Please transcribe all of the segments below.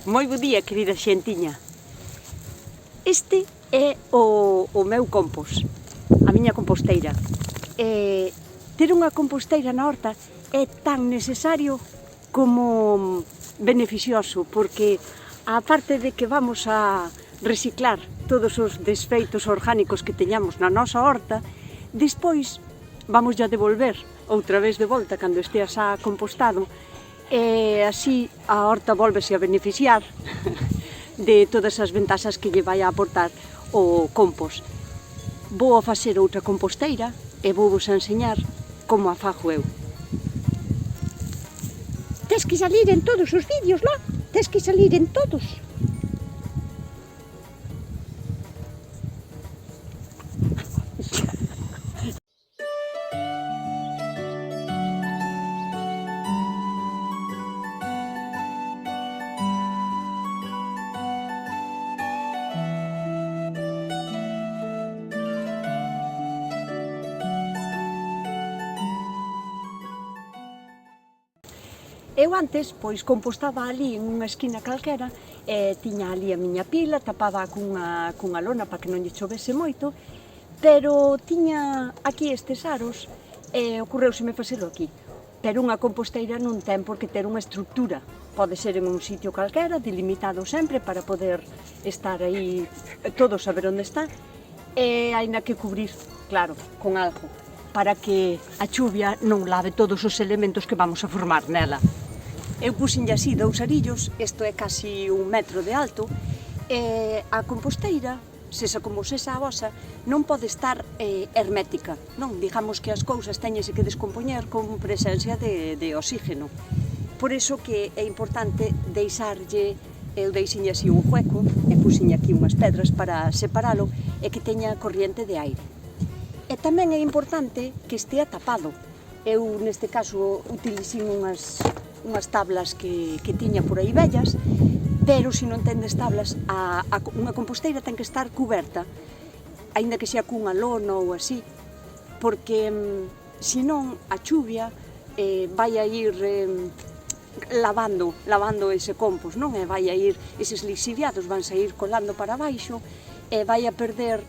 Moi bo día, querida xentiña. Este é o meu compost, a miña composteira. Ter unha composteira na horta é tan necesario como beneficioso, porque a parte de que vamos a reciclar todos os desfeitos orgánicos que teñamos na nosa horta, despois vamos a devolver outra vez de volta cando estea xa compostado, e así a horta volvese a beneficiar de todas as ventaxas que lle vai a aportar o compost. Vou a facer outra composteira e vou vos enseñar como a fago eu. Tes que salir en todos os vídeos, lá? Tes que salir en todos. Eu antes, pois, compostaba ali en unha esquina calquera, tiña ali a miña pila, tapada cunha lona para que non lle chovese moito, pero tiña aquí estes aros e ocorreuseme facelo aquí. Pero unha composteira non ten por que ter unha estructura, pode ser en un sitio calquera, delimitado sempre para poder estar aí, todo saber onde está, e aínda que cubrir, claro, con algo, para que a chuvia non lave todos os elementos que vamos a formar nela. Eu puxenlle así 2 arillos, isto é casi 1 metro de alto, e a composteira, sexa como sexa a vosa, non pode estar hermética, non? Digamos que as cousas teñense que descompoñer con presencia de oxígeno. Por iso que é importante deixarlle, eu deixenlle así un hueco, e puxenlle aquí unhas pedras para separalo e que teña corriente de aire. E tamén é importante que estea tapado. Eu, neste caso, utilicei unhas tablas que tiña por aí vellas, pero se non tendes tablas, unha composteira ten que estar cuberta, aínda que sea cunha lona ou así, porque senón a chuvia vai a ir lavando ese compost, non? E vai a ir, eses lixiviados van a ir colando para baixo e vai a perder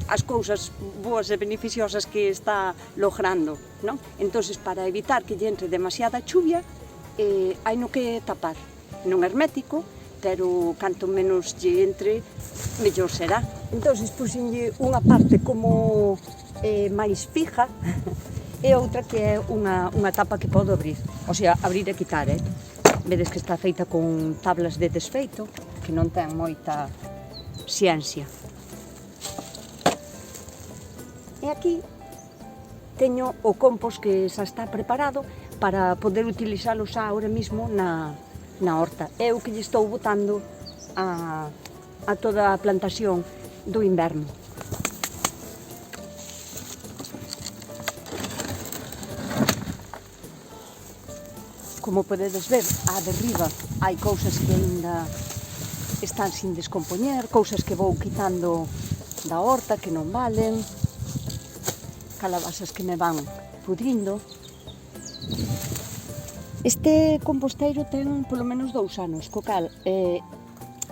as cousas boas e beneficiosas que está logrando, non? Entonces, para evitar que lle entre demasiada chuvia, hai no que tapar. Non hermético, pero canto menos lle entre, mellor será. Entonces, puxenlle unha parte como máis fija e outra que é unha tapa que podo abrir. O sea, abrir e quitar, Vedes que está feita con tablas de desfeito, que non ten moita ciencia. E aquí teño o compost que xa está preparado para poder utilizalo xa ahora mismo na horta. É o que lle estou botando a toda a plantación do inverno. Como podedes ver, a derriba hai cousas que aínda están sin descompoñer, cousas que vou quitando da horta que non valen, calabazas que me van pudrindo. Este composteiro ten polo menos 2 anos, co cal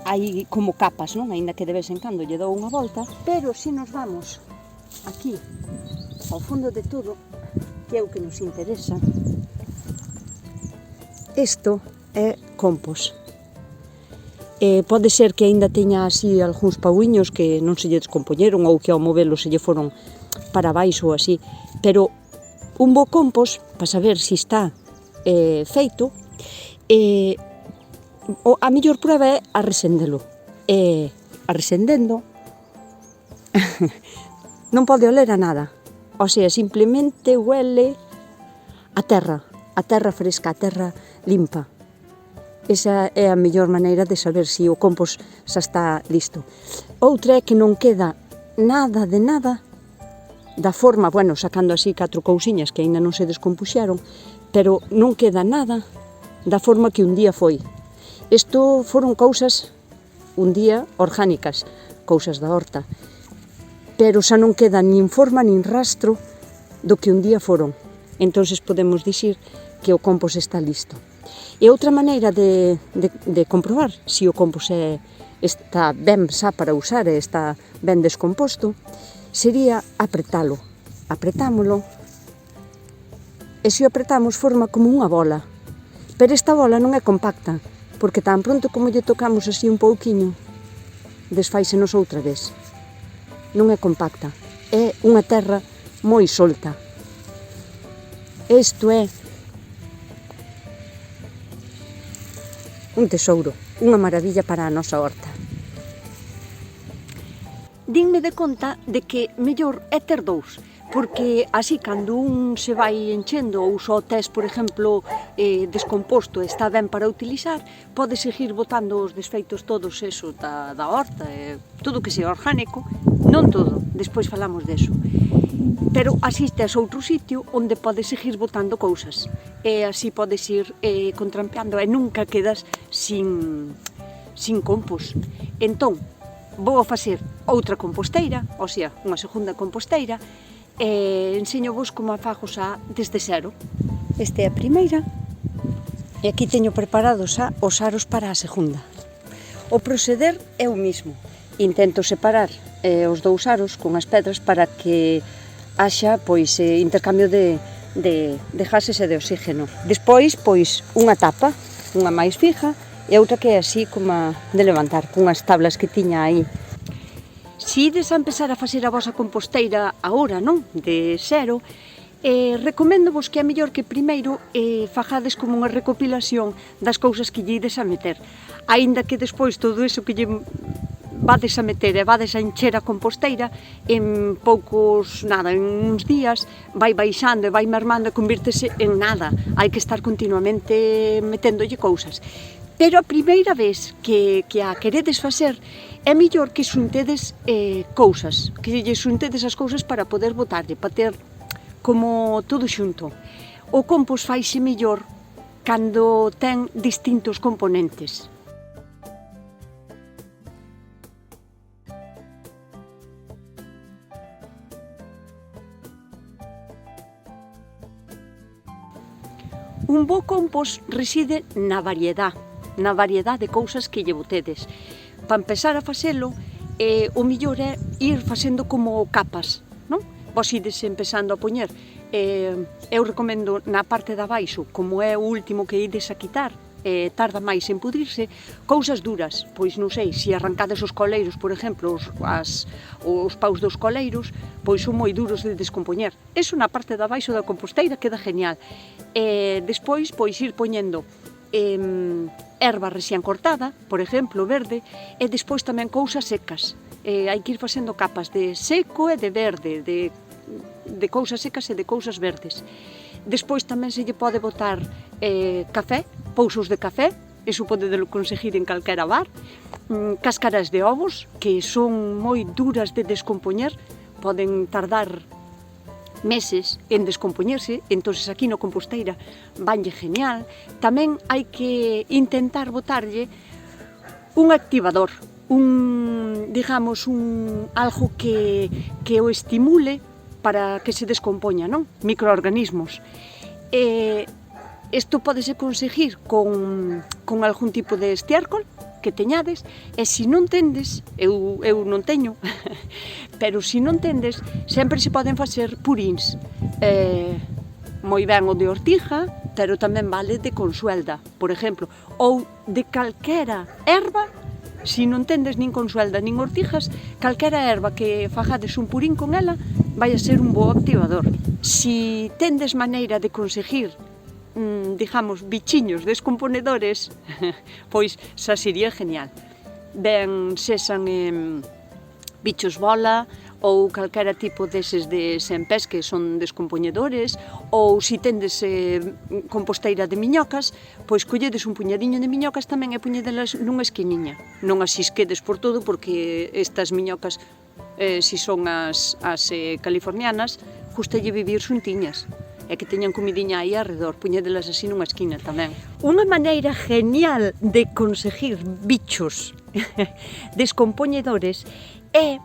hai como capas, non? Aínda que de vez en cando lle dou unha volta, pero se nos vamos aquí ao fondo de todo, que é o que nos interesa, isto é compost. Pode ser que aínda teña así algúns pauiños que non se lle descompoñeron ou que ao movelo se lle foron para baixo ou así, pero un bo compost, para saber se está feito, a mellor prueba é arresendelo. Arresendendo non pode oler a nada, o sea, simplemente huele a terra fresca, a terra limpa. Esa é a mellor maneira de saber se o compost xa está listo. Outra é que non queda nada de nada da forma, bueno, sacando así 4 cousiñas que aínda non se descompuxeron, pero non queda nada da forma que un día foi. Isto foron cousas un día orgánicas, cousas da horta, pero xa non queda nin forma nin rastro do que un día foron. Entonces podemos dicir que o compost está listo. E outra maneira de comprobar se o compost está ben xa para usar e está ben descomposto sería apretalo. Apretámolo e se o apretamos forma como unha bola. Pero esta bola non é compacta, porque tan pronto como lle tocamos así un pouquiño, desfáisenos outra vez. Non é compacta, é unha terra moi solta. Isto é un tesouro, unha maravilla para a nosa horta. Dinme de conta de que mellor é ter dous, porque así cando un se vai enchendo ou só tes, por exemplo, descomposto e está ben para utilizar, pode seguir botando os desfeitos todos eso da horta, todo que sea orgánico, non todo, despois falamos deso. Pero así tes outro sitio onde podes seguir botando cousas e así podes ir contrampeando e nunca quedas sin compost. Entón, vou a facer outra composteira, ou sea, unha segunda composteira, e enseño-vos como a fago xa desde cero. Esta é a primeira, e aquí teño preparados xa os aros para a segunda. O proceder é o mismo. Intento separar os dous aros con as pedras para que haxa intercambio de gases e de oxígeno. Despois, unha tapa, unha máis fija, e outra que é así como de levantar, cunhas tablas que tiña aí. Se ides a empezar a facer a vosa composteira agora, non? De cero, recoméndovos que é mellor que primeiro fagades como unha recopilación das cousas que lle ides a meter. Aínda que despois todo iso que lle vades a meter e vades a encher a composteira, en uns días, vai baixando e vai mermando e convírtese en nada. Hai que estar continuamente meténdolle cousas. Pero a primeira vez que a queredes facer, é mellor que xuntedes cousas, que lle xuntedes as cousas para poder botarlle, para ter como todo xunto. O compost faise mellor cando ten distintos componentes. Un bo compost reside na variedade de cousas que lle botedes. Para empezar a facelo, o millor é ir facendo como capas, non? Vos ides empezando a poñer. Eu recomendo na parte de abaixo, como é o último que ides a quitar, tarda máis en pudrirse, cousas duras. Pois non sei, se arrancades os coleiros, por exemplo, os paus dos coleiros, pois son moi duros de descompoñer. Eso na parte de abaixo da composteira queda genial. Despois, pois ir poñendo erva recién cortada, por exemplo, verde, e despois tamén cousas secas. Hai que ir facendo capas de seco e de verde, de cousas secas e de cousas verdes. Despois tamén se lle pode botar café, pousos de café, iso podedelo conseguir en calquera bar, cáscaras de ovos, que son moi duras de descompoñer, poden tardar meses en descompoñerse, entonces aquí no composteira vanlle genial. Tamén hai que intentar botarlle un activador, algo que o estimule para que se descompoña, non? Microorganismos. Isto podese conseguir con algún tipo de estiércol que teñades, e se non tendes, eu non teño, pero se non tendes, sempre se poden facer puríns. Moi ben o de ortiga, pero tamén vale de consuelda, por exemplo, ou de calquera erva. Se non tendes nin consuelda nin ortigas, calquera erva que fagades un purín con ela vai a ser un bo activador. Se tendes maneira de conseguir bichiños descomponedores, pois xa sería genial. Ben sexan bichos bola ou calquera tipo deses de sempés que son descompoñedores, ou se tendes composteira de miñocas, pois colledes un puñadiño de miñocas tamén e poñedelas nunha esquiniña. Non as isquedes por todo, porque estas miñocas, se son as californianas, gustalle vivir xuntiñas, e que teñan comidiña aí arredor, poñédelas así nunha esquina tamén. Unha maneira genial de conseguir bichos descompoñedores é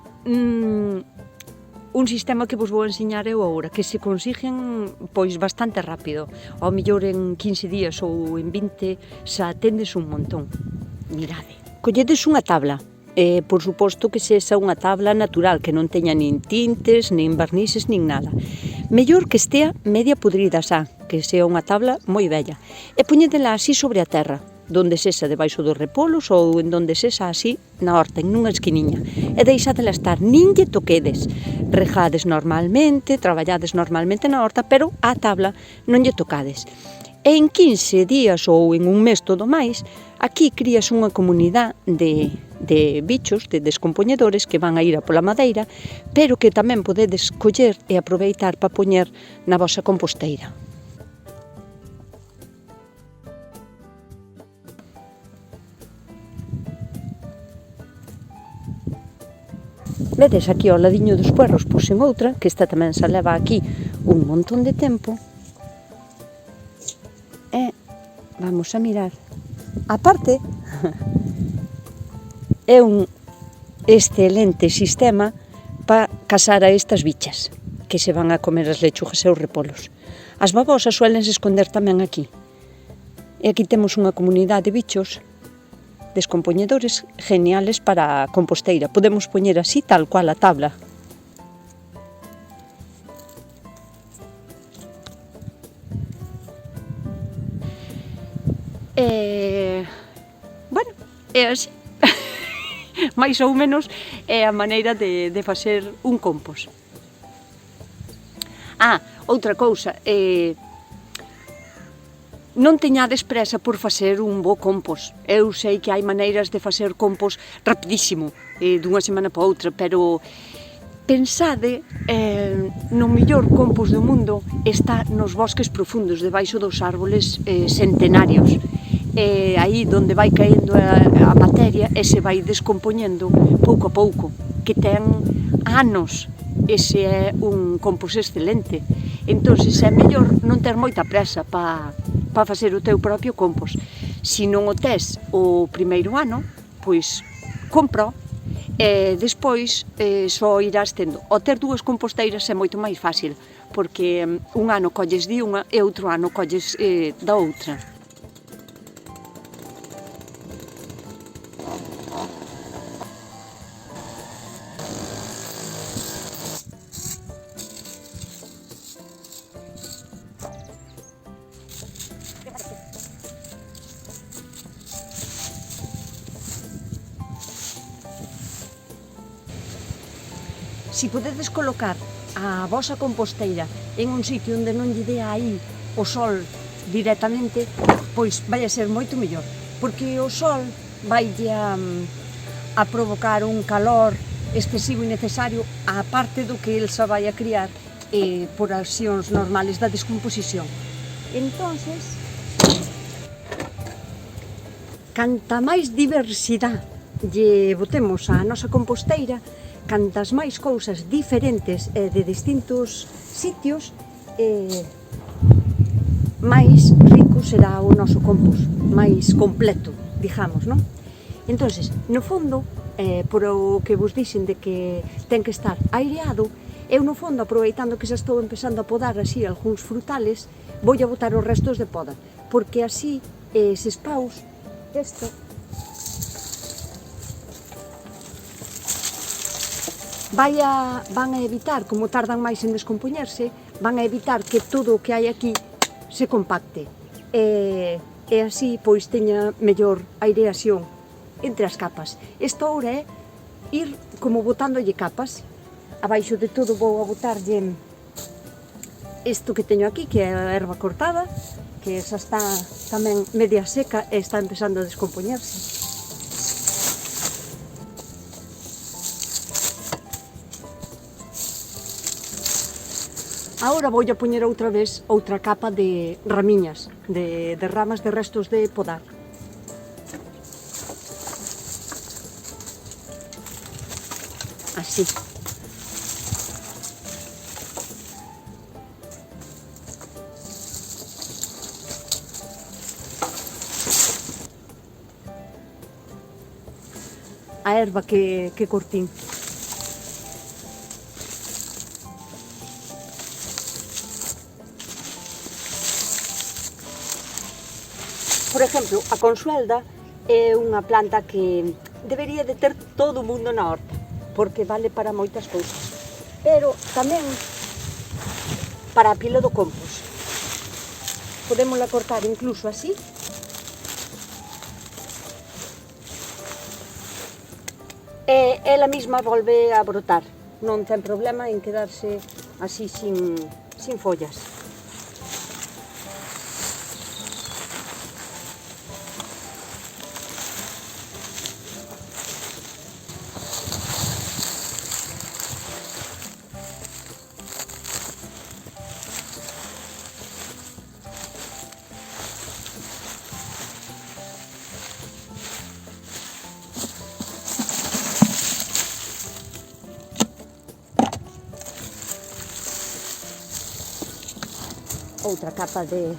un sistema que vos vou ensiñar eu agora, que se consiguen pois bastante rápido. Ao mellor en 15 días ou en 20 xa tendes un montón. Mirade, colledes unha tabla, por suposto que sexa unha tabla natural, que non teña nin tintes, nin barnices, nin nada. Mellor que estea media podrida xa, que sea unha tabla moi bella, e poñedela así sobre a terra, donde sexa debaixo dos repolos ou en donde sexa así na horta, en nunha esquiniña, e deixadela estar, nin lle toquedes. Rejades normalmente, traballades normalmente na horta, pero á tabla non lle tocades. E en 15 días ou en un mes todo máis, aquí crías unha comunidade de bichos, de descompoñedores que van a ir a pola madeira, pero que tamén podedes coller e aproveitar para poñer na vosa composteira. Vedes aquí ao ladiño dos puerros puxen outra, que esta tamén se leva aquí un montón de tempo. E vamos a mirar. A parte, é un excelente sistema para casar a estas bichas, que se van a comer as lechugas e os repolos. As babosas suelense esconder tamén aquí. E aquí temos unha comunidade de bichos descompoñedores geniales para a composteira. Podemos poñer así tal cual a tabla. Bueno, é así. Mais ou menos é a maneira de facer un compost. Outra cousa, non teñades presa por facer un bo compost. Eu sei que hai maneiras de facer compost rapidísimo, dunha semana para outra, pero pensade no mellor compost do mundo está nos bosques profundos, debaixo dos árboles centenarios. Aí donde vai caendo a materia e se vai descompoñendo pouco a pouco, que ten anos. Ese é un compost excelente. Entón, é mellor non ter moita presa para facer o teu propio compost. Se non o tes o primeiro ano, pois compra e despois só irás tendo. O ter dúas composteiras é moito máis fácil, porque un ano colles de unha e outro ano colles da outra. Si podedes colocar a vosa composteira en un sitio onde non lle dea aí o sol directamente, pois vai a ser moito mellor, porque o sol vai a provocar un calor excesivo e necesario á parte do que el xa vai a criar por accións normales da descomposición. Entonces, canta máis diversidade lle botemos á nosa composteira, cantas máis cousas diferentes e de distintos sitios, máis rico será o noso compost, máis completo, digamos, non? Entonces, no fondo, por o que vos dixen de que ten que estar aireado, eu no fondo, aproveitando que xa estou empezando a podar así algúns frutales, vou a botar os restos de poda, porque así eses paus, van a evitar, como tardan máis en descompoñerse, van a evitar que todo o que hai aquí se compacte e así pois teña mellor aireación entre as capas. Isto agora é ir como botándolle capas. Abaixo de todo vou a botarlle isto que teño aquí, que é a erva cortada, que xa está tamén media seca e está empezando a descompoñerse. Agora vou a poñer outra vez outra capa de ramiñas, de ramas de restos de podar. Así. A erva que cortín. Por exemplo, a consuelda é unha planta que debería de ter todo o mundo na horta, porque vale para moitas cousas, pero tamén para a pila do compost. Podémosla cortar incluso así, e ela mesma volve a brotar, non ten problema en quedarse así sin follas. Outra capa de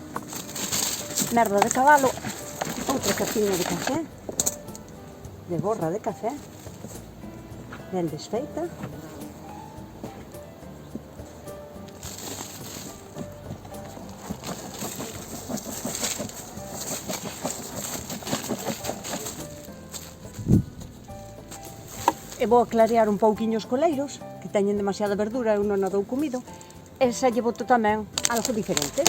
merda de cabalo, outra capiña de café, de borra de café, ben desfeita. E vou a clarear un pouquiño os coleiros, que teñen demasiada verdura, eu non a dou comido, e xa lle boto tamén algo diferente.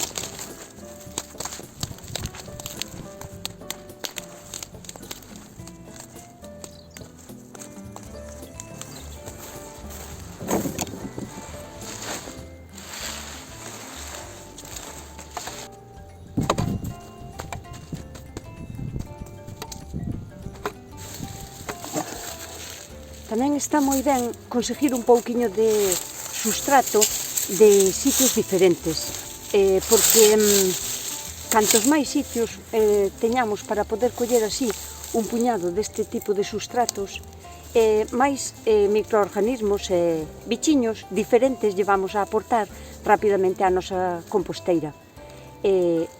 Tamén está moi ben conseguir un pouquiño de sustrato de sitios diferentes, porque cantos máis sitios teñamos para poder coller así un puñado deste tipo de sustratos, máis microorganismos e bichiños diferentes llevamos a aportar rapidamente á nosa composteira.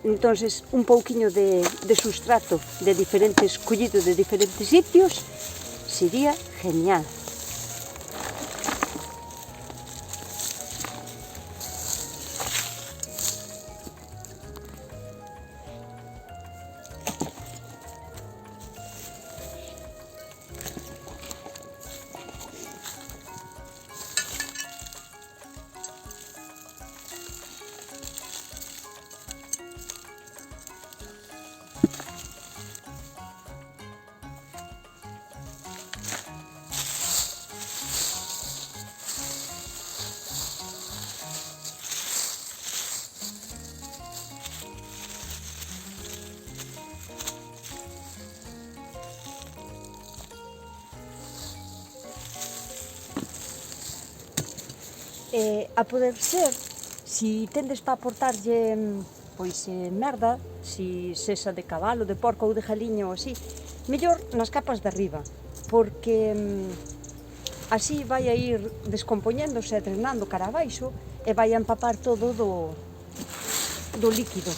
Entonces, un pouquiño de sustrato de diferentes, collido de diferentes sitios, sería genial. A poder ser, si tendes para aportarlle merda, si sesa de cabalo, de porco ou de galiña ou así, mellor nas capas de arriba, porque así vai a ir descompoñéndose e drenando cara abaixo e vai a empapar todo do líquido.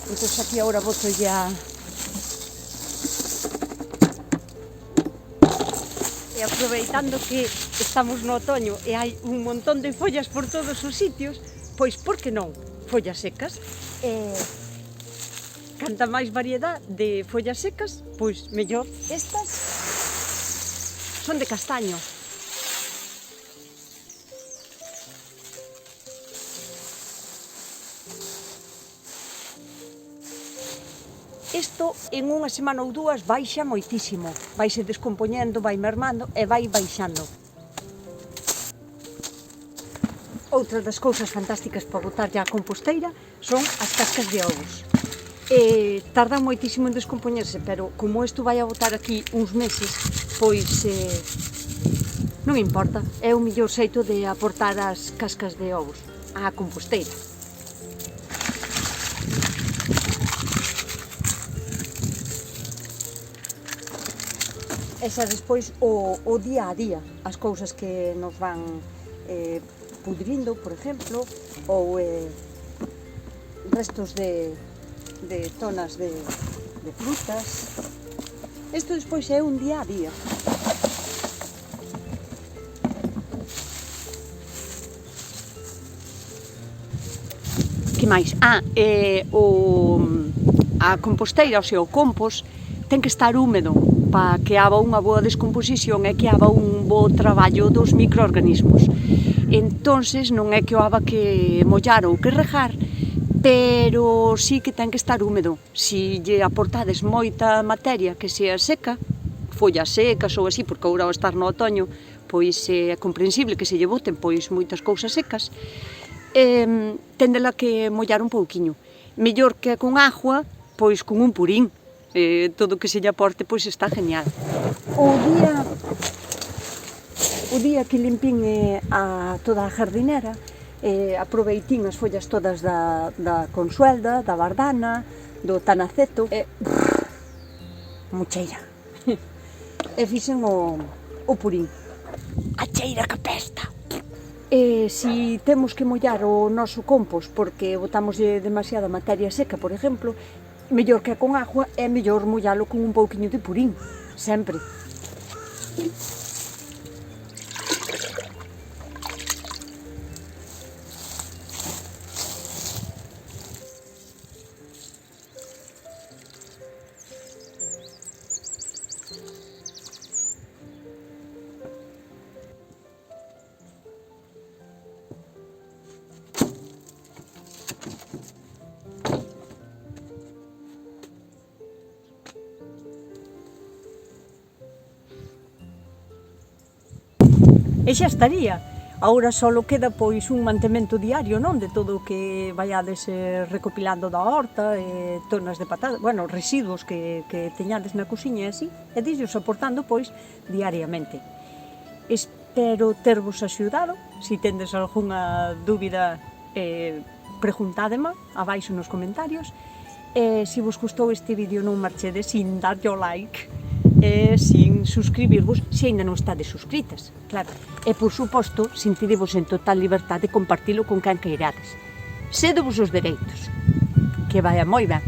Entón aquí agora botolle E aproveitando que estamos no otoño e hai un montón de follas por todos os sitios, pois por que non? Follas secas. Canta máis variedade de follas secas, pois mellor. Estas son de castaño. Isto en unha semana ou dúas baixa moitísimo, vaise descompoñendo, vai mermando e vai baixando. Outra das cousas fantásticas para botarlle á composteira son as cascas de ovos. Tardan moitísimo en descompoñerse, pero como isto vai a botar aquí uns meses, pois non importa, é o mellor xeito de aportar as cascas de ovos á composteira. E xa despois o día a día, as cousas que nos van pudrindo, por exemplo, ou restos de tonas de frutas. Isto despois é un día a día. Que máis? a composteira, o sea, o compost, ten que estar húmedo para que haxa unha boa descomposición e que haxa un bo traballo dos microorganismos. Entonces non é que o haxa que mollar ou que regar, pero sí que ten que estar húmedo. Si lle aportades moita materia que sea seca, follas secas ou así, porque agora ao estar no otoño, pois é comprensible que se lle boten pois moitas cousas secas, tendela que mollar un pouquiño. Mellor que con agua, pois con un purín. Todo o que se lle aporte pois está genial. O día que limpín a toda a jardinera, aproveitín as follas todas da consuelda, da bardana, do tanaceto, mucheira. E fixen o purín. A cheira que pesta! Si temos que mollar o noso compost porque botamoslle demasiada materia seca, por exemplo, mellor que con agua, é mellor mollalo con un pouquiño de purín, sempre. E xa estaría. Agora só queda pois un mantemento diario, non? De todo o que vaiades recopilando da horta, tonas de patata, bueno, residuos que teñades na cociña e así, e disos aportando pois diariamente. Espero tervos axudado. Si tendes algunha dúbida, preguntádema abaixo nos comentarios. Se vos gustou este vídeo non marchedes sin darlle o like, sin suscribirvos se aínda non estades suscritas, claro. E, por suposto, sentidevos en total liberdade de compartilo con quen queirades. Sedevos os dereitos. Que vai moi ben.